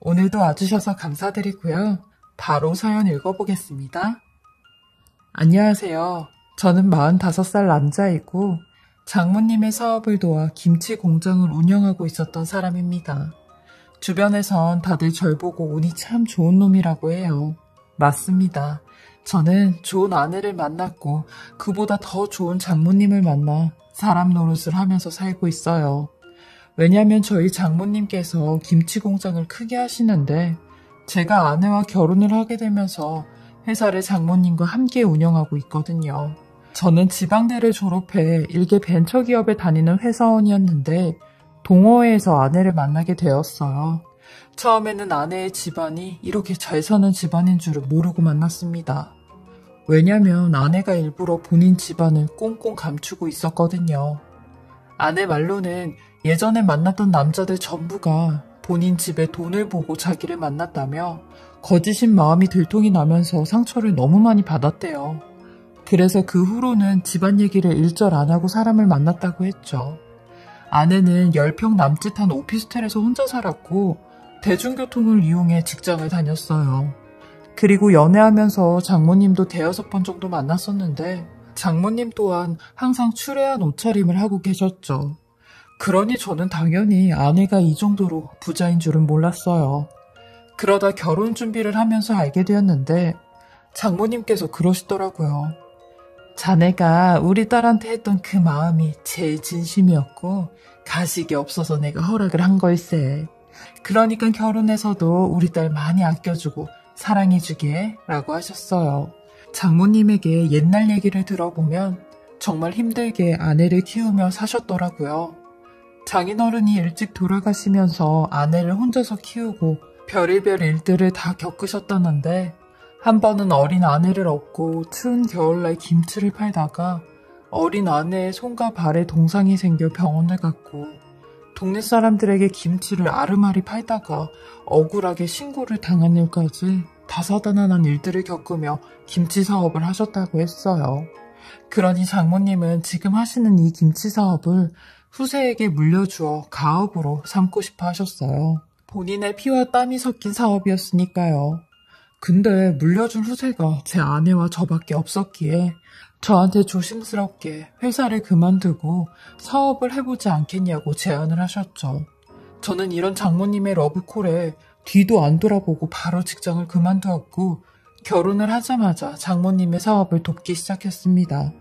오늘도 와주셔서 감사드리고요. 바로 사연 읽어보겠습니다. 안녕하세요. 저는 45살 남자이고 장모님의 사업을 도와 김치 공장을 운영하고 있었던 사람입니다. 주변에선 다들 절 보고 운이 참 좋은 놈이라고 해요. 맞습니다. 저는 좋은 아내를 만났고 그보다 더 좋은 장모님을 만나 사람 노릇을 하면서 살고 있어요. 왜냐하면 저희 장모님께서 김치 공장을 크게 하시는데 제가 아내와 결혼을 하게 되면서 회사를 장모님과 함께 운영하고 있거든요. 저는 지방대를 졸업해 일개 벤처기업에 다니는 회사원이었는데 동호회에서 아내를 만나게 되었어요. 처음에는 아내의 집안이 이렇게 잘 사는 집안인 줄을 모르고 만났습니다. 왜냐면 아내가 일부러 본인 집안을 꽁꽁 감추고 있었거든요. 아내 말로는 예전에 만났던 남자들 전부가 본인 집에 돈을 보고 자기를 만났다며 거짓인 마음이 들통이 나면서 상처를 너무 많이 받았대요. 그래서 그 후로는 집안 얘기를 일절 안 하고 사람을 만났다고 했죠. 아내는 10평 남짓한 오피스텔에서 혼자 살았고 대중교통을 이용해 직장을 다녔어요. 그리고 연애하면서 장모님도 5번 정도 만났었는데 장모님 또한 항상 추레한 옷차림을 하고 계셨죠. 그러니 저는 당연히 아내가 이 정도로 부자인 줄은 몰랐어요. 그러다 결혼 준비를 하면서 알게 되었는데 장모님께서 그러시더라고요. 자네가 우리 딸한테 했던 그 마음이 제일 진심이었고 가식이 없어서 내가 허락을 한 걸세. 그러니까 결혼해서도 우리 딸 많이 아껴주고 사랑해주게 라고 하셨어요. 장모님에게 옛날 얘기를 들어보면 정말 힘들게 아내를 키우며 사셨더라고요. 장인어른이 일찍 돌아가시면서 아내를 혼자서 키우고 별의별 일들을 다 겪으셨다는데 한 번은 어린 아내를 업고 추운 겨울날 김치를 팔다가 어린 아내의 손과 발에 동상이 생겨 병원을 갔고 동네 사람들에게 김치를 아르마리 팔다가 억울하게 신고를 당한 일까지 다사다난한 일들을 겪으며 김치 사업을 하셨다고 했어요. 그러니 장모님은 지금 하시는 이 김치 사업을 후세에게 물려주어 가업으로 삼고 싶어 하셨어요. 본인의 피와 땀이 섞인 사업이었으니까요. 근데 물려준 후세가 제 아내와 저밖에 없었기에 저한테 조심스럽게 회사를 그만두고 사업을 해보지 않겠냐고 제안을 하셨죠. 저는 이런 장모님의 러브콜에 뒤도 안 돌아보고 바로 직장을 그만두었고 결혼을 하자마자 장모님의 사업을 돕기 시작했습니다.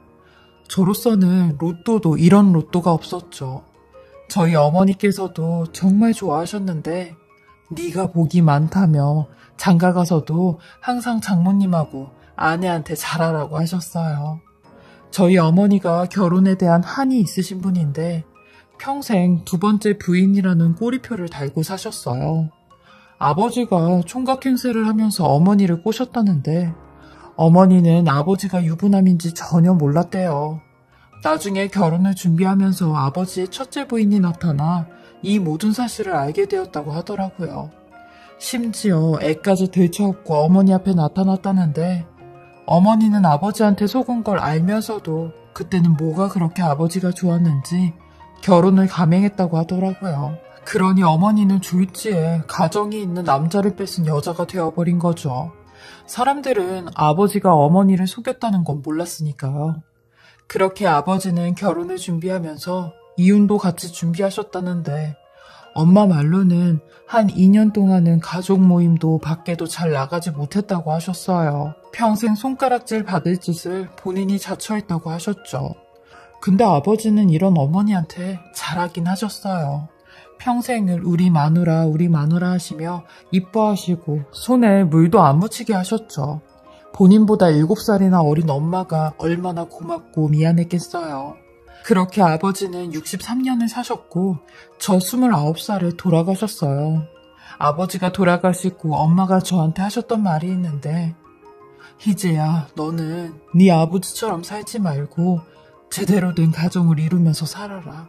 저로서는 로또도 이런 로또가 없었죠. 저희 어머니께서도 정말 좋아하셨는데 네가 복이 많다며 장가가서도 항상 장모님하고 아내한테 잘하라고 하셨어요. 저희 어머니가 결혼에 대한 한이 있으신 분인데 평생 2번째 부인이라는 꼬리표를 달고 사셨어요. 아버지가 총각 행세를 하면서 어머니를 꼬셨다는데 어머니는 아버지가 유부남인지 전혀 몰랐대요. 나중에 결혼을 준비하면서 아버지의 첫째 부인이 나타나 이 모든 사실을 알게 되었다고 하더라고요. 심지어 애까지 들쳐업고 어머니 앞에 나타났다는데 어머니는 아버지한테 속은 걸 알면서도 그때는 뭐가 그렇게 아버지가 좋았는지 결혼을 감행했다고 하더라고요. 그러니 어머니는 졸지에 가정이 있는 남자를 뺏은 여자가 되어버린 거죠. 사람들은 아버지가 어머니를 속였다는 건 몰랐으니까요. 그렇게 아버지는 결혼을 준비하면서 이혼도 같이 준비하셨다는데 엄마 말로는 한 2년 동안은 가족 모임도 밖에도 잘 나가지 못했다고 하셨어요. 평생 손가락질 받을 짓을 본인이 자처했다고 하셨죠. 근데 아버지는 이런 어머니한테 잘하긴 하셨어요. 평생을 우리 마누라 하시며 이뻐하시고 손에 물도 안 묻히게 하셨죠. 본인보다 7살이나 어린 엄마가 얼마나 고맙고 미안했겠어요. 그렇게 아버지는 63년을 사셨고 저 29살에 돌아가셨어요. 아버지가 돌아가시고 엄마가 저한테 하셨던 말이 있는데 희재야, 너는 네 아버지처럼 살지 말고 제대로 된 가정을 이루면서 살아라.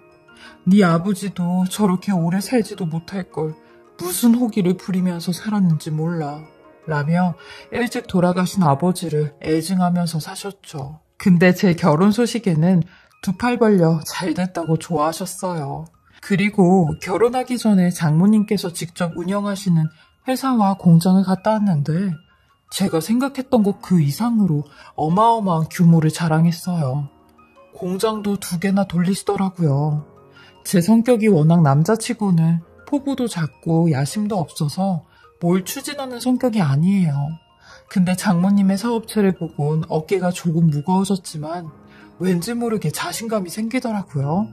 네 아버지도 저렇게 오래 살지도 못할 걸 무슨 호기를 부리면서 살았는지 몰라. 라며 일찍 돌아가신 아버지를 애증하면서 사셨죠. 근데 제 결혼 소식에는 2팔 벌려 잘 됐다고 좋아하셨어요. 그리고 결혼하기 전에 장모님께서 직접 운영하시는 회사와 공장을 갔다 왔는데 제가 생각했던 것 그 이상으로 어마어마한 규모를 자랑했어요. 공장도 2개나 돌리시더라고요. 제 성격이 워낙 남자치고는 포부도 작고 야심도 없어서 뭘 추진하는 성격이 아니에요. 근데 장모님의 사업체를 보곤 어깨가 조금 무거워졌지만 왠지 모르게 자신감이 생기더라고요.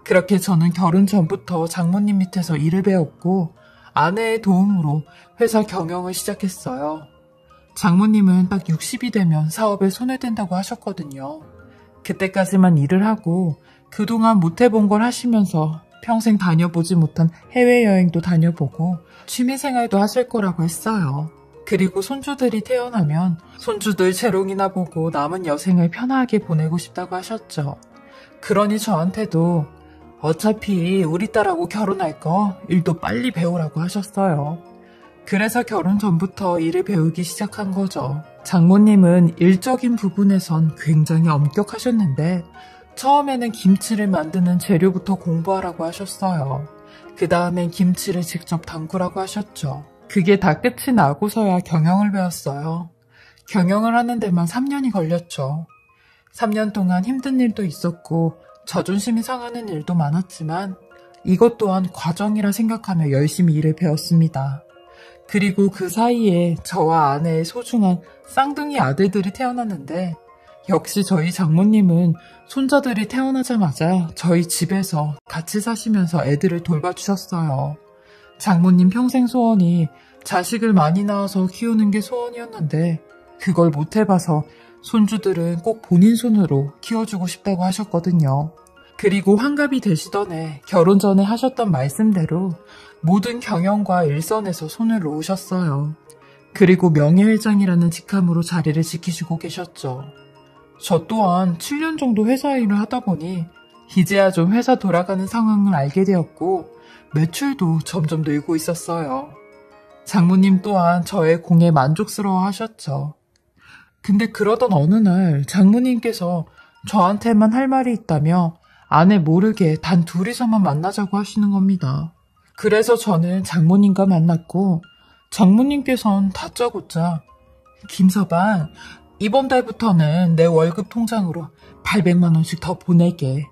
그렇게 저는 결혼 전부터 장모님 밑에서 일을 배웠고 아내의 도움으로 회사 경영을 시작했어요. 장모님은 딱 60이 되면 사업에 손을 댄다고 하셨거든요. 그때까지만 일을 하고 그동안 못 해본 걸 하시면서 평생 다녀보지 못한 해외여행도 다녀보고 취미생활도 하실 거라고 했어요. 그리고 손주들이 태어나면 손주들 재롱이나 보고 남은 여생을 편하게 보내고 싶다고 하셨죠. 그러니 저한테도 어차피 우리 딸하고 결혼할 거 일도 빨리 배우라고 하셨어요. 그래서 결혼 전부터 일을 배우기 시작한 거죠. 장모님은 일적인 부분에선 굉장히 엄격하셨는데 처음에는 김치를 만드는 재료부터 공부하라고 하셨어요. 그 다음엔 김치를 직접 담그라고 하셨죠. 그게 다 끝이 나고서야 경영을 배웠어요. 경영을 하는 데만 3년이 걸렸죠. 3년 동안 힘든 일도 있었고 자존심이 상하는 일도 많았지만 이것 또한 과정이라 생각하며 열심히 일을 배웠습니다. 그리고 그 사이에 저와 아내의 소중한 쌍둥이 아들들이 태어났는데 역시 저희 장모님은 손자들이 태어나자마자 저희 집에서 같이 사시면서 애들을 돌봐주셨어요. 장모님 평생 소원이 자식을 많이 낳아서 키우는 게 소원이었는데 그걸 못 해봐서 손주들은 꼭 본인 손으로 키워주고 싶다고 하셨거든요. 그리고 환갑이 되시던 해 결혼 전에 하셨던 말씀대로 모든 경영과 일선에서 손을 놓으셨어요. 그리고 명예회장이라는 직함으로 자리를 지키시고 계셨죠. 저 또한 7년 정도 회사 일을 하다 보니 이제야 좀 회사 돌아가는 상황을 알게 되었고 매출도 점점 늘고 있었어요. 장모님 또한 저의 공에 만족스러워 하셨죠. 근데 그러던 어느 날 장모님께서 저한테만 할 말이 있다며 아내 모르게 단 둘이서만 만나자고 하시는 겁니다. 그래서 저는 장모님과 만났고 장모님께서는 다짜고짜 김서방, 이번 달부터는 내 월급 통장으로 800만 원씩 더 보내게.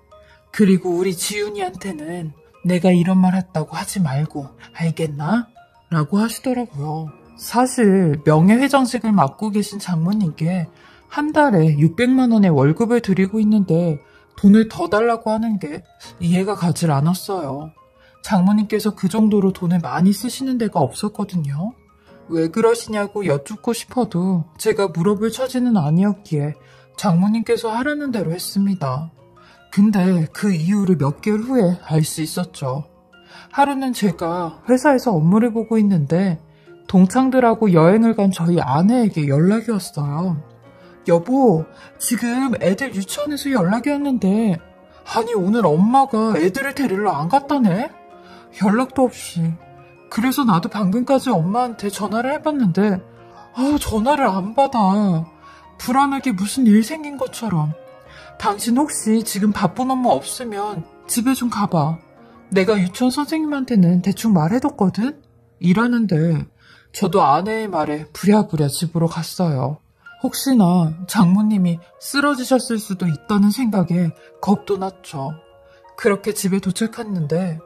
그리고 우리 지윤이한테는 내가 이런 말 했다고 하지 말고 알겠나? 라고 하시더라고요. 사실 명예회장직을 맡고 계신 장모님께 한 달에 600만 원의 월급을 드리고 있는데 돈을 더 달라고 하는 게 이해가 가질 않았어요. 장모님께서 그 정도로 돈을 많이 쓰시는 데가 없었거든요. 왜 그러시냐고 여쭙고 싶어도 제가 물어볼 처지는 아니었기에 장모님께서 하라는 대로 했습니다. 근데 그 이유를 몇 개월 후에 알 수 있었죠. 하루는 제가 회사에서 업무를 보고 있는데 동창들하고 여행을 간 저희 아내에게 연락이 왔어요. 여보, 지금 애들 유치원에서 연락이 왔는데 아니 오늘 엄마가 애들을 데리러 안 갔다네? 연락도 없이. 그래서 나도 방금까지 엄마한테 전화를 해봤는데 전화를 안 받아. 불안하게 무슨 일 생긴 것처럼. 당신 혹시 지금 바쁜 업무 없으면 집에 좀 가봐. 내가 유치원 선생님한테는 대충 말해뒀거든? 이러는데 저도 아내의 말에 부랴부랴 집으로 갔어요. 혹시나 장모님이 쓰러지셨을 수도 있다는 생각에 겁도 났죠. 그렇게 집에 도착했는데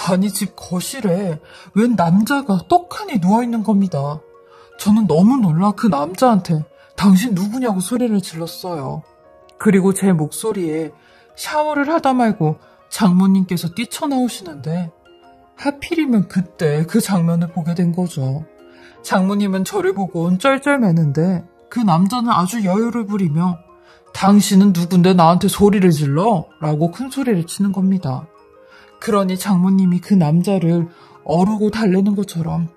아니 집 거실에 웬 남자가 떡하니 누워있는 겁니다. 저는 너무 놀라 그 남자한테 당신 누구냐고 소리를 질렀어요. 그리고 제 목소리에 샤워를 하다 말고 장모님께서 뛰쳐나오시는데 하필이면 그때 그 장면을 보게 된 거죠. 장모님은 저를 보고 쩔쩔매는데 그 남자는 아주 여유를 부리며 당신은 누군데 나한테 소리를 질러? 라고 큰 소리를 치는 겁니다. 그러니 장모님이 그 남자를 어르고 달래는 것처럼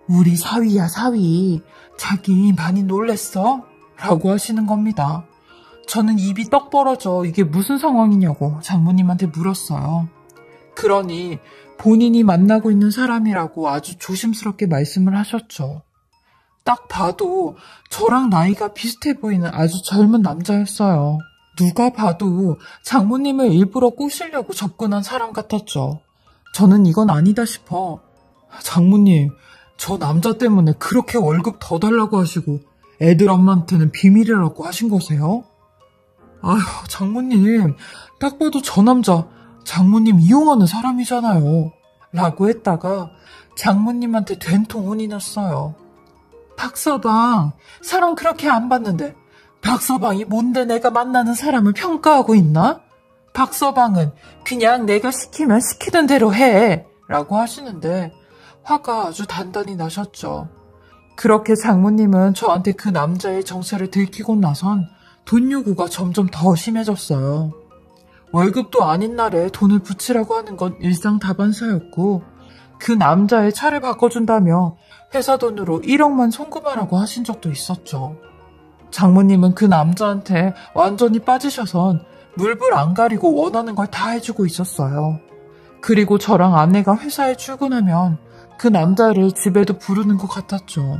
우리 사위야 사위, 자기 많이 놀랬어? 라고 하시는 겁니다. 저는 입이 떡 벌어져 이게 무슨 상황이냐고 장모님한테 물었어요. 그러니 본인이 만나고 있는 사람이라고 아주 조심스럽게 말씀을 하셨죠. 딱 봐도 저랑 나이가 비슷해 보이는 아주 젊은 남자였어요. 누가 봐도 장모님을 일부러 꼬시려고 접근한 사람 같았죠. 저는 이건 아니다 싶어 장모님, 저 남자 때문에 그렇게 월급 더 달라고 하시고 애들 엄마한테는 비밀이라고 하신 거세요? 아휴, 장모님, 딱 봐도 저 남자 장모님 이용하는 사람이잖아요. 라고 했다가 장모님한테 된통 혼이 났어요. 박서방, 사람 그렇게 안 봤는데 박서방이 뭔데 내가 만나는 사람을 평가하고 있나? 박서방은 그냥 내가 시키면 시키는 대로 해. 라고 하시는데 화가 아주 단단히 나셨죠. 그렇게 장모님은 저한테 그 남자의 정체를 들키고 나선 돈 요구가 점점 더 심해졌어요. 월급도 아닌 날에 돈을 붙이라고 하는 건 일상다반사였고 그 남자의 차를 바꿔준다며 회사 돈으로 1억만 송금하라고 하신 적도 있었죠. 장모님은 그 남자한테 완전히 빠지셔선 물불 안 가리고 원하는 걸 다 해주고 있었어요. 그리고 저랑 아내가 회사에 출근하면 그 남자를 집에도 부르는 것 같았죠.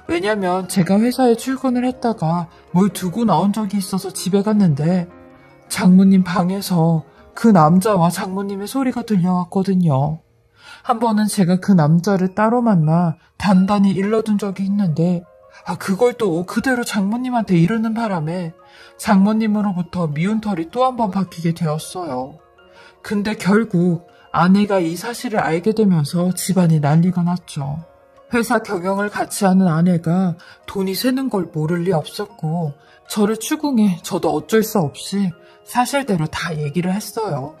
왜냐면 제가 회사에 출근을 했다가 뭘 두고 나온 적이 있어서 집에 갔는데 장모님 방에서 그 남자와 장모님의 소리가 들려왔거든요. 한 번은 제가 그 남자를 따로 만나 단단히 일러둔 적이 있는데 그걸 또 그대로 장모님한테 이르는 바람에 장모님으로부터 미운 털이 또 한 번 박히게 되었어요. 근데 결국 아내가 이 사실을 알게 되면서 집안이 난리가 났죠. 회사 경영을 같이 하는 아내가 돈이 새는 걸 모를 리 없었고 저를 추궁해 저도 어쩔 수 없이 사실대로 다 얘기를 했어요.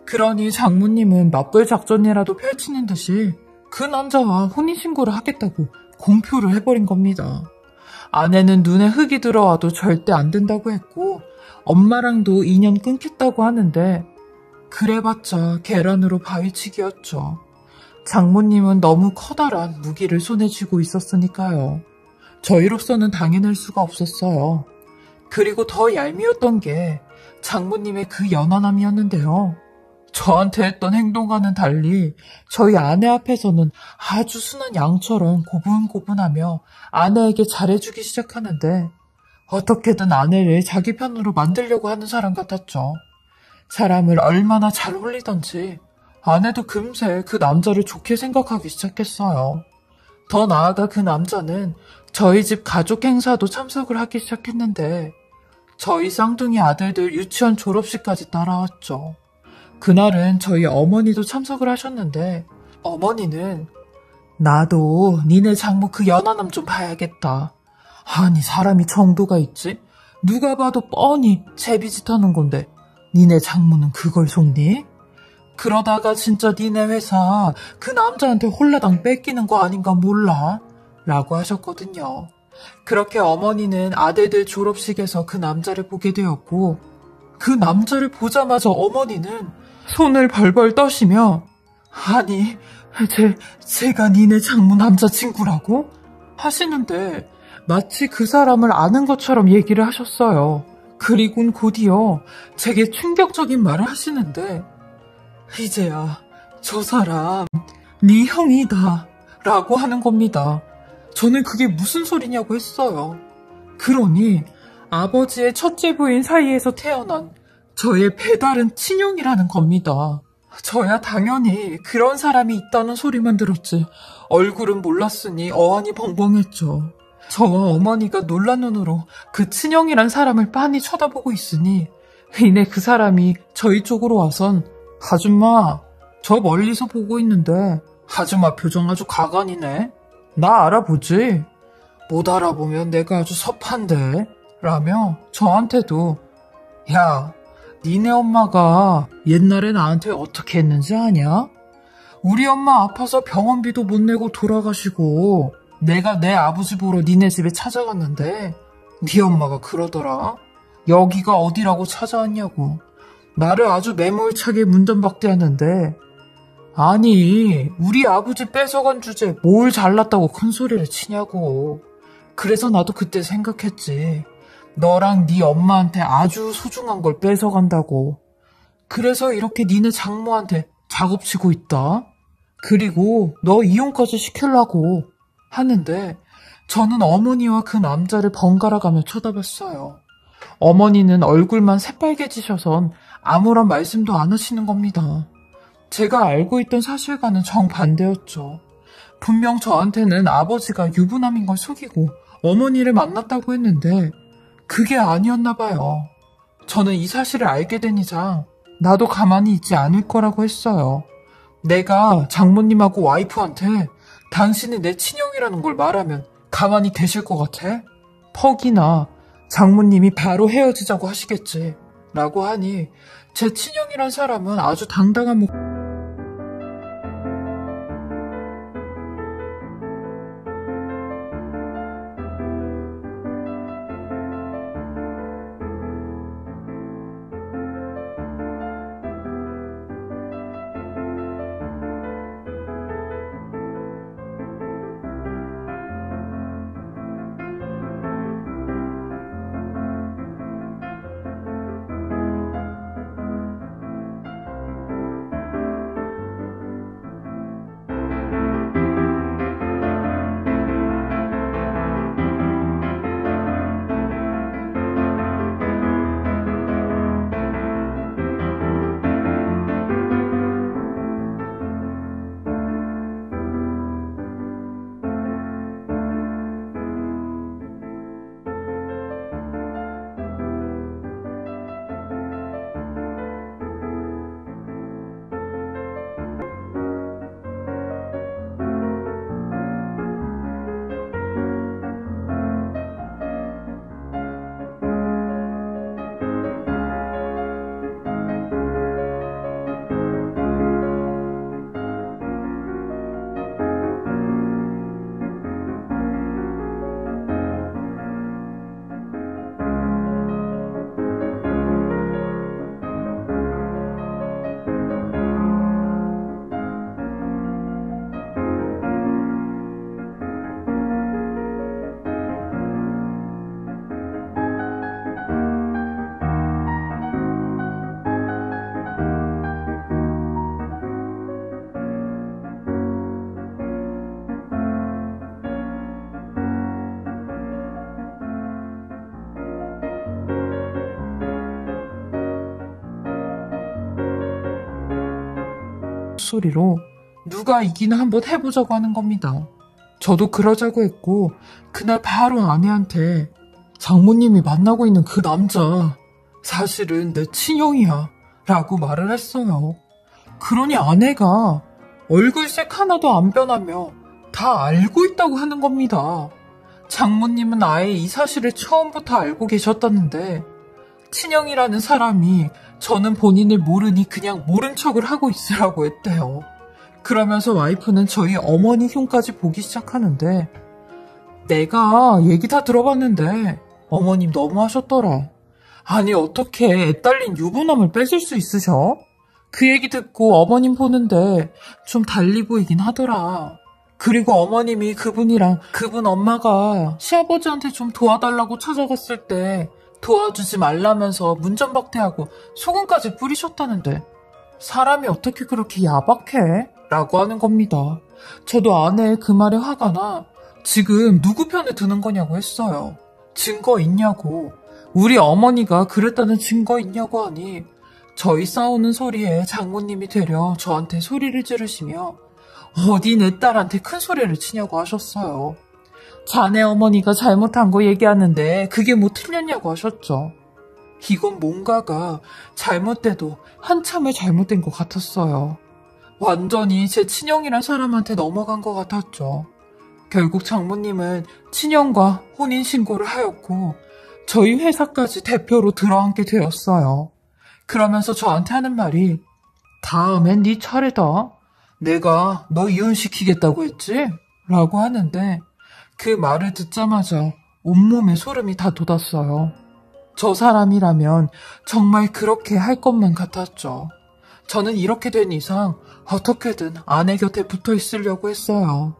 그러니 장모님은 맞벌 작전이라도 펼치는 듯이 그 남자와 혼인신고를 하겠다고 공표를 해버린 겁니다. 아내는 눈에 흙이 들어와도 절대 안 된다고 했고 엄마랑도 인연 끊겠다고 하는데 그래봤자 계란으로 바위치기였죠. 장모님은 너무 커다란 무기를 손에 쥐고 있었으니까요. 저희로서는 당해낼 수가 없었어요. 그리고 더 얄미웠던 게 장모님의 그 연하남이었는데요. 저한테 했던 행동과는 달리 저희 아내 앞에서는 아주 순한 양처럼 고분고분하며 아내에게 잘해주기 시작하는데 어떻게든 아내를 자기 편으로 만들려고 하는 사람 같았죠. 사람을 얼마나 잘 홀리던지 아내도 금세 그 남자를 좋게 생각하기 시작했어요. 더 나아가 그 남자는 저희 집 가족 행사도 참석을 하기 시작했는데 저희 쌍둥이 아들들 유치원 졸업식까지 따라왔죠. 그날은 저희 어머니도 참석을 하셨는데 어머니는 나도 니네 장모 그 연하남 좀 봐야겠다. 아니 사람이 정도가 있지? 누가 봐도 뻔히 제비짓 하는 건데 니네 장모는 그걸 속니? 그러다가 진짜 니네 회사 그 남자한테 홀라당 뺏기는 거 아닌가 몰라? 라고 하셨거든요. 그렇게 어머니는 아들들 졸업식에서 그 남자를 보게 되었고 그 남자를 보자마자 어머니는 손을 벌벌 떠시며 아니 제가 니네 장모 남자친구라고? 하시는데 마치 그 사람을 아는 것처럼 얘기를 하셨어요. 그리곤 곧이어 제게 충격적인 말을 하시는데 이제야 저 사람 네 형이다 라고 하는 겁니다. 저는 그게 무슨 소리냐고 했어요. 그러니 아버지의 첫째 부인 사이에서 태어난 저의 배다른 친형이라는 겁니다. 저야 당연히 그런 사람이 있다는 소리만 들었지 얼굴은 몰랐으니 어안이 벙벙했죠. 저와 어머니가 놀란 눈으로 그 친형이란 사람을 빤히 쳐다보고 있으니 이내 그 사람이 저희 쪽으로 와선 아줌마 저 멀리서 보고 있는데 아줌마 표정 아주 가관이네. 나 알아보지? 못 알아보면 내가 아주 섭한데 라며 저한테도 야 니네 엄마가 옛날에 나한테 어떻게 했는지 아냐? 우리 엄마 아파서 병원비도 못 내고 돌아가시고 내가 내 아버지 보러 니네 집에 찾아갔는데 네 엄마가 그러더라. 여기가 어디라고 찾아왔냐고. 나를 아주 매몰차게 문전박대하는데 아니 우리 아버지 뺏어간 주제에 뭘 잘났다고 큰 소리를 치냐고. 그래서 나도 그때 생각했지. 너랑 네 엄마한테 아주 소중한 걸 뺏어간다고. 그래서 이렇게 니네 장모한테 작업치고 있다. 그리고 너 이혼까지 시키려고 하는데 저는 어머니와 그 남자를 번갈아가며 쳐다봤어요. 어머니는 얼굴만 새빨개지셔선 아무런 말씀도 안 하시는 겁니다. 제가 알고 있던 사실과는 정반대였죠. 분명 저한테는 아버지가 유부남인 걸 속이고 어머니를 만났다고 했는데 그게 아니었나 봐요. 저는 이 사실을 알게 된 이상 나도 가만히 있지 않을 거라고 했어요. 내가 장모님하고 와이프한테 당신이 내 친형이라는 걸 말하면 가만히 계실 것 같아? 퍽이나 장모님이 바로 헤어지자고 하시겠지 라고 하니 제 친형이란 사람은 아주 당당한 소리로 누가 이기나 한번 해보자고 하는 겁니다. 저도 그러자고 했고 그날 바로 아내한테 장모님이 만나고 있는 그 남자 사실은 내 친형이야 라고 말을 했어요. 그러니 아내가 얼굴색 하나도 안 변하며 다 알고 있다고 하는 겁니다. 장모님은 아예 이 사실을 처음부터 알고 계셨다는데 친형이라는 사람이 저는 본인을 모르니 그냥 모른 척을 하고 있으라고 했대요. 그러면서 와이프는 저희 어머니 흉까지 보기 시작하는데 내가 얘기 다 들어봤는데 어머님 너무하셨더라. 아니 어떻게 애 딸린 유부남을 뺏을 수 있으셔? 그 얘기 듣고 어머님 보는데 좀 달리 보이긴 하더라. 그리고 어머님이 그분이랑 그분 엄마가 시아버지한테 좀 도와달라고 찾아갔을 때 도와주지 말라면서 문전박대하고 소금까지 뿌리셨다는데 사람이 어떻게 그렇게 야박해? 라고 하는 겁니다. 저도 아내의 그 말에 화가 나 지금 누구 편에 드는 거냐고 했어요. 증거 있냐고. 우리 어머니가 그랬다는 증거 있냐고 하니 저희 싸우는 소리에 장모님이 되려 저한테 소리를 지르시며 어디 내 딸한테 큰 소리를 치냐고 하셨어요. 자네 어머니가 잘못한 거 얘기하는데 그게 뭐 틀렸냐고 하셨죠. 이건 뭔가가 잘못돼도 한참을 잘못된 것 같았어요. 완전히 제 친형이란 사람한테 넘어간 것 같았죠. 결국 장모님은 친형과 혼인신고를 하였고 저희 회사까지 대표로 들어앉게 되었어요. 그러면서 저한테 하는 말이 다음엔 네 차례다. 내가 너 이혼시키겠다고 했지? 라고 하는데 그 말을 듣자마자 온몸에 소름이 다 돋았어요. 저 사람이라면 정말 그렇게 할 것만 같았죠. 저는 이렇게 된 이상 어떻게든 아내 곁에 붙어 있으려고 했어요.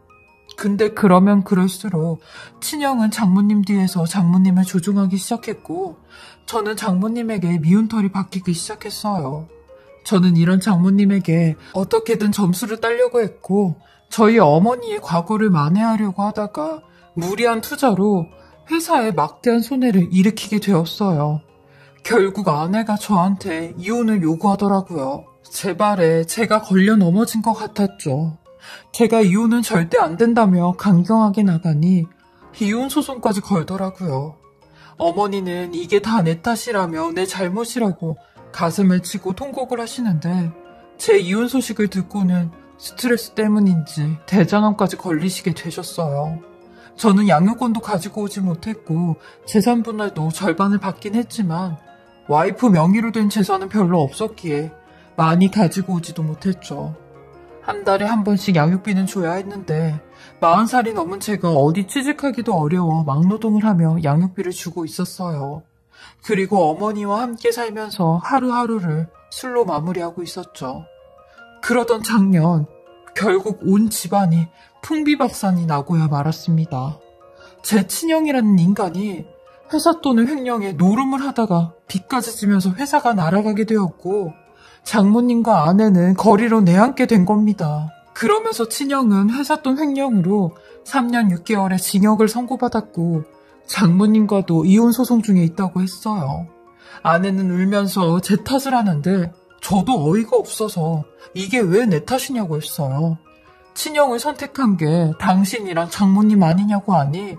근데 그러면 그럴수록 친형은 장모님 뒤에서 장모님을 조종하기 시작했고 저는 장모님에게 미운 털이 박히기 시작했어요. 저는 이런 장모님에게 어떻게든 점수를 따려고 했고 저희 어머니의 과거를 만회하려고 하다가 무리한 투자로 회사에 막대한 손해를 일으키게 되었어요. 결국 아내가 저한테 이혼을 요구하더라고요. 제 발에 제가 걸려 넘어진 것 같았죠. 제가 이혼은 절대 안 된다며 강경하게 나가니 이혼 소송까지 걸더라고요. 어머니는 이게 다 내 탓이라며 내 잘못이라고 가슴을 치고 통곡을 하시는데 제 이혼 소식을 듣고는 스트레스 때문인지 대장암까지 걸리시게 되셨어요. 저는 양육권도 가지고 오지 못했고 재산 분할도 절반을 받긴 했지만 와이프 명의로 된 재산은 별로 없었기에 많이 가지고 오지도 못했죠. 한 달에 한 번씩 양육비는 줘야 했는데 40살이 넘은 제가 어디 취직하기도 어려워 막노동을 하며 양육비를 주고 있었어요. 그리고 어머니와 함께 살면서 하루하루를 술로 마무리하고 있었죠. 그러던 작년 결국 온 집안이 풍비박산이 나고야 말았습니다. 제 친형이라는 인간이 회사 돈을 횡령해 노름을 하다가 빚까지 지면서 회사가 날아가게 되었고 장모님과 아내는 거리로 내앉게 된 겁니다. 그러면서 친형은 회사 돈 횡령으로 3년 6개월의 징역을 선고받았고 장모님과도 이혼 소송 중에 있다고 했어요. 아내는 울면서 제 탓을 하는데 저도 어이가 없어서 이게 왜 내 탓이냐고 했어요. 친형을 선택한 게 당신이랑 장모님 아니냐고 하니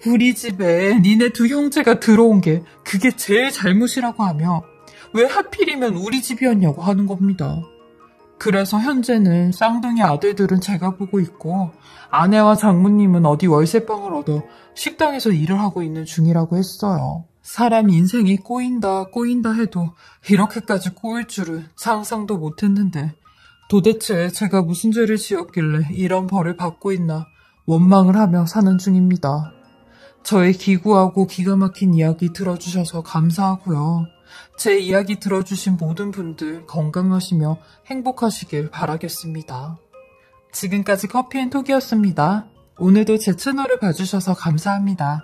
우리 집에 니네 두 형제가 들어온 게 그게 제일 잘못이라고 하며 왜 하필이면 우리 집이었냐고 하는 겁니다. 그래서 현재는 쌍둥이 아들들은 제가 보고 있고 아내와 장모님은 어디 월세방을 얻어 식당에서 일을 하고 있는 중이라고 했어요. 사람 인생이 꼬인다 해도 이렇게까지 꼬일 줄은 상상도 못했는데 도대체 제가 무슨 죄를 지었길래 이런 벌을 받고 있나 원망을 하며 사는 중입니다. 저의 기구하고 기가 막힌 이야기 들어주셔서 감사하고요. 제 이야기 들어주신 모든 분들 건강하시며 행복하시길 바라겠습니다. 지금까지 커피앤톡이었습니다. 오늘도 제 채널을 봐주셔서 감사합니다.